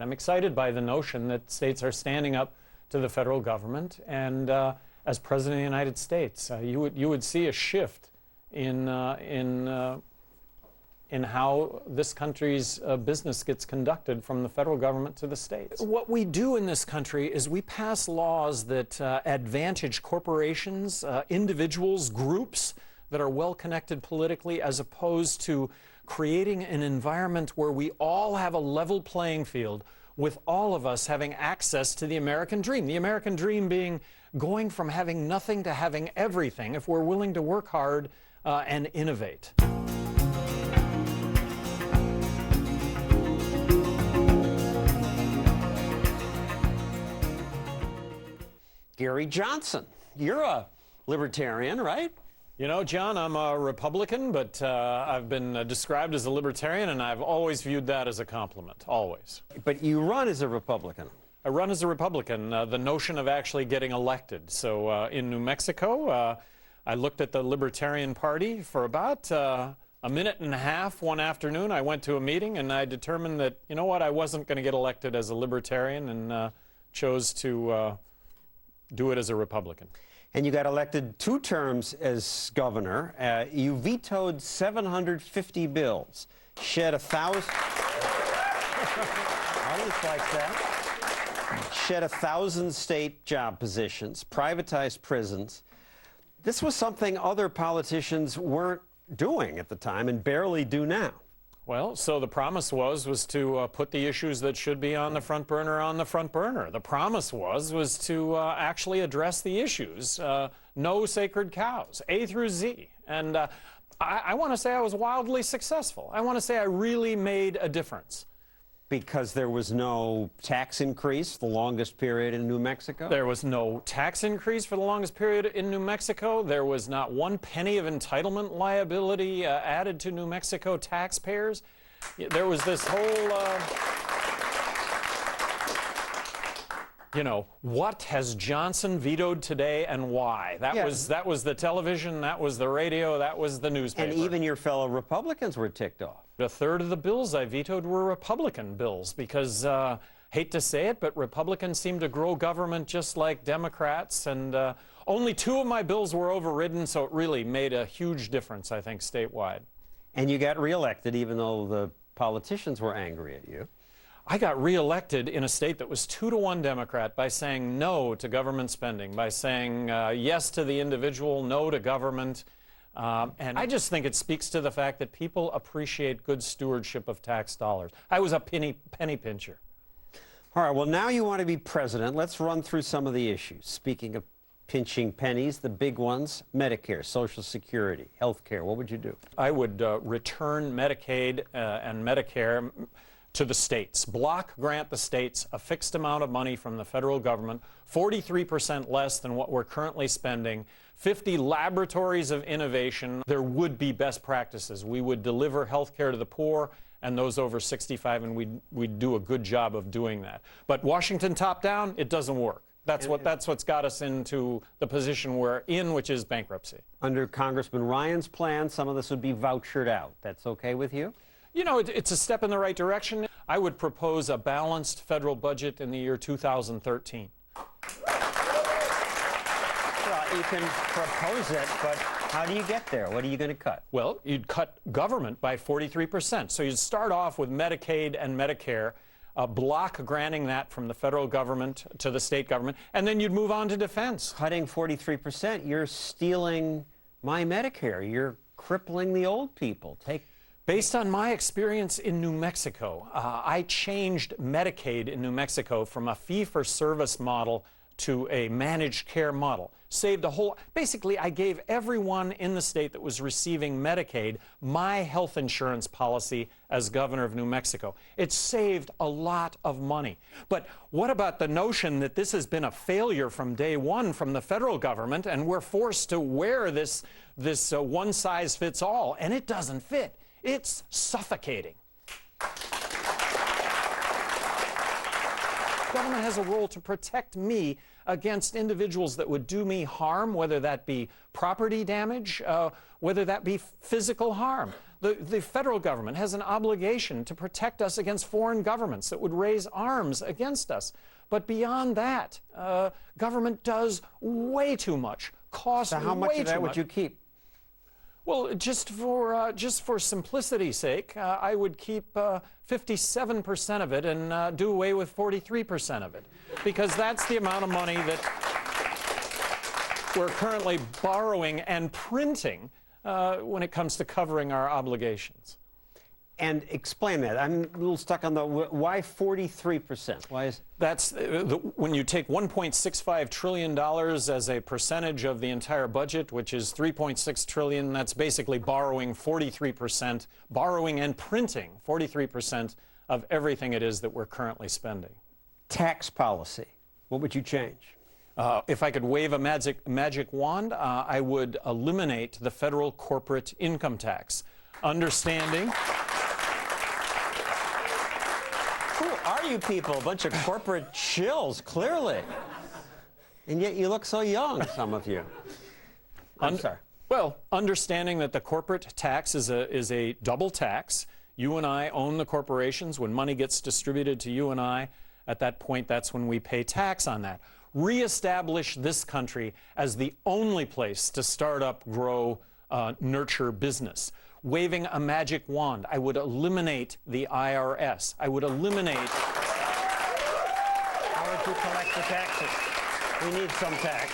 And I'm excited by the notion that states are standing up to the federal government, and as President of the United States, you would see a shift in how this country's business gets conducted from the federal government to the states. What we do in this country is we pass laws that advantage corporations, individuals, groups that are well connected politically, as opposed to creating an environment where we all have a level playing field, with all of us having access to the American dream. The American dream being going from having nothing to having everything if we're willing to work hard and innovate. Gary Johnson, you're a libertarian, right? You know, John, I'm a Republican, but I've been described as a libertarian, and I've always viewed that as a compliment, always. But you run as a Republican. I run as a Republican, the notion of actually getting elected. So in New Mexico, I looked at the Libertarian Party for about a minute and a half one afternoon. I went to a meeting, and I determined that, you know what, I wasn't going to get elected as a Libertarian, and chose to do it as a Republican. And you got elected 2 terms as governor. You vetoed 750 bills, shed 1,000... I always like that. Shed 1,000 state job positions, privatized prisons. This was something other politicians weren't doing at the time and barely do now. Well, so the promise was to put the issues that should be on the front burner. The promise was to actually address the issues. No sacred cows, A through Z. And I want to say I was wildly successful. I want to say I really made a difference. Because there was no tax increase the longest period in New Mexico? There was no tax increase for the longest period in New Mexico. There was not 1 penny of entitlement liability added to New Mexico taxpayers. There was this whole, you know, what has Johnson vetoed today and why? That was the television, that was the radio, that was the newspaper. And even your fellow Republicans were ticked off. A third of the bills I vetoed were Republican bills because, hate to say it, but Republicans seem to grow government just like Democrats, and only 2 of my bills were overridden, so it really made a huge difference, I think, statewide. And you got reelected even though the politicians were angry at you. I got reelected in a state that was 2-to-1 Democrat by saying no to government spending, by saying yes to the individual, no to government. And I just think it speaks to the fact that people appreciate good stewardship of tax dollars. I was a penny pincher. All right, well, now you want to be president. Let's run through some of the issues. Speaking of pinching pennies, the big ones: Medicare, Social Security, health care. What would you do? I would return Medicaid and Medicare to the states. Block grant the states a fixed amount of money from the federal government, 43% less than what we're currently spending, 50 laboratories of innovation. There would be best practices. We would deliver health care to the poor and those over 65, and we'd do a good job of doing that. But Washington top-down, it doesn't work. That's what's got us into the position we're in, which is bankruptcy. Under Congressman Ryan's plan, some of this would be vouchered out. That's okay with you? You know, it's a step in the right direction. I would propose a balanced federal budget in the year 2013. Well, you can propose it, but how do you get there? What are you going to cut? Well, you'd cut government by 43%. So you'd start off with Medicaid and Medicare, block granting that from the federal government to the state government, and then you'd move on to defense. Cutting 43%, you're stealing my Medicare. You're crippling the old people. Based on my experience in New Mexico, I changed Medicaid in New Mexico from a fee-for-service model to a managed care model. Saved a whole... Basically, I gave everyone in the state that was receiving Medicaid my health insurance policy as governor of New Mexico. It saved a lot of money. But what about the notion that this has been a failure from day one from the federal government, and we're forced to wear this one-size-fits-all, and it doesn't fit? It's suffocating. Government has a role to protect me against individuals that would do me harm, whether that be property damage, whether that be physical harm. The federal government has an obligation to protect us against foreign governments that would raise arms against us. But beyond that, government does way too much, costs way too much. So how much of that would you keep? Well, just for simplicity's sake, I would keep 57% of it and do away with 43% of it, because that's the amount of money that we're currently borrowing and printing when it comes to covering our obligations. And explain that. I'm a little stuck on the why 43%. Why is that's when you take $1.65 trillion as a percentage of the entire budget, which is $3.6 trillion. That's basically borrowing 43%, borrowing and printing 43% of everything it is that we're currently spending. Tax policy. What would you change? If I could wave a magic wand, I would eliminate the federal corporate income tax. Understanding. Who are you people? A bunch of corporate chills, clearly. And yet you look so young, some of you. I'm sorry. Well, understanding that the corporate tax is a double tax. You and I own the corporations. When money gets distributed to you and I, at that point, that's when we pay tax on that. Reestablish this country as the only place to start up, grow, nurture business. Waving a magic wand, I would eliminate the IRS. I would eliminate... How would you collect the taxes? We need some tax.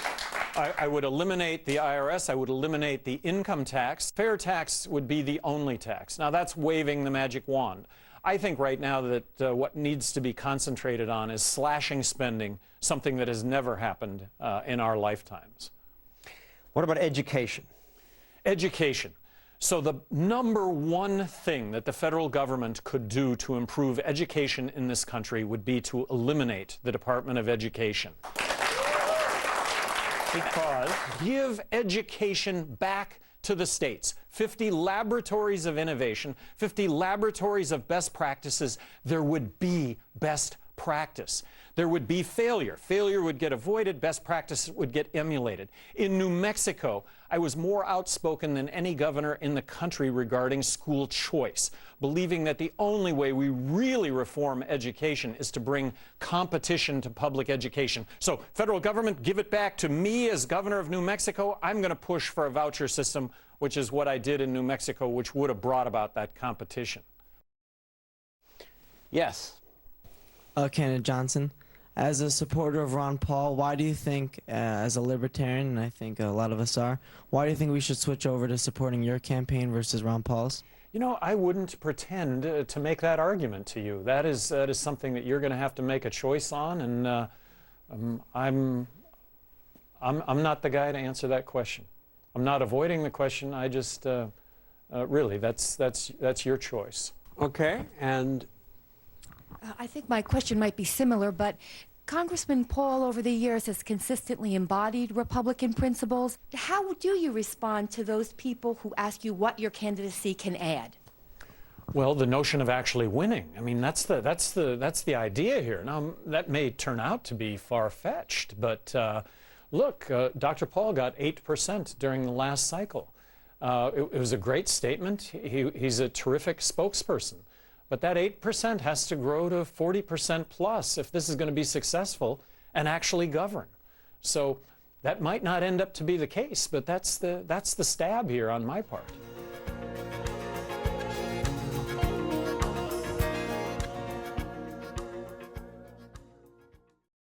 I would eliminate the IRS. I would eliminate the income tax. Fair tax would be the only tax. Now, that's waving the magic wand. I think right now that what needs to be concentrated on is slashing spending, something that has never happened in our lifetimes. What about education? Education. So the number one thing that the federal government could do to improve education in this country would be to eliminate the Department of Education. Because? Give education back to the states. 50 laboratories of innovation, 50 laboratories of best practices. There would be best practice. There would be failure. Failure would get avoided. Best practice would get emulated. In New Mexico, I was more outspoken than any governor in the country regarding school choice, believing that the only way we really reform education is to bring competition to public education. So, federal government, give it back to me as governor of New Mexico. I'm going to push for a voucher system, which is what I did in New Mexico, which would have brought about that competition. Yes. Candidate Johnson, as a supporter of Ron Paul, why do you think, as a libertarian, and I think a lot of us are, why do you think we should switch over to supporting your campaign versus Ron Paul's? You know, I wouldn't pretend to make that argument to you. That is something that you're going to have to make a choice on, and I'm not the guy to answer that question. I'm not avoiding the question. I just really, that's your choice. Okay, and I think my question might be similar, but Congressman Paul over the years has consistently embodied Republican principles. How do you respond to those people who ask you what your candidacy can add? Well, the notion of actually winning. I mean, that's the idea here. Now, that may turn out to be far-fetched, but look, Dr. Paul got 8% during the last cycle. It was a great statement. He's a terrific spokesperson. But that 8% has to grow to 40% plus if this is going to be successful and actually govern. So that might not end up to be the case, but that's the stab here on my part.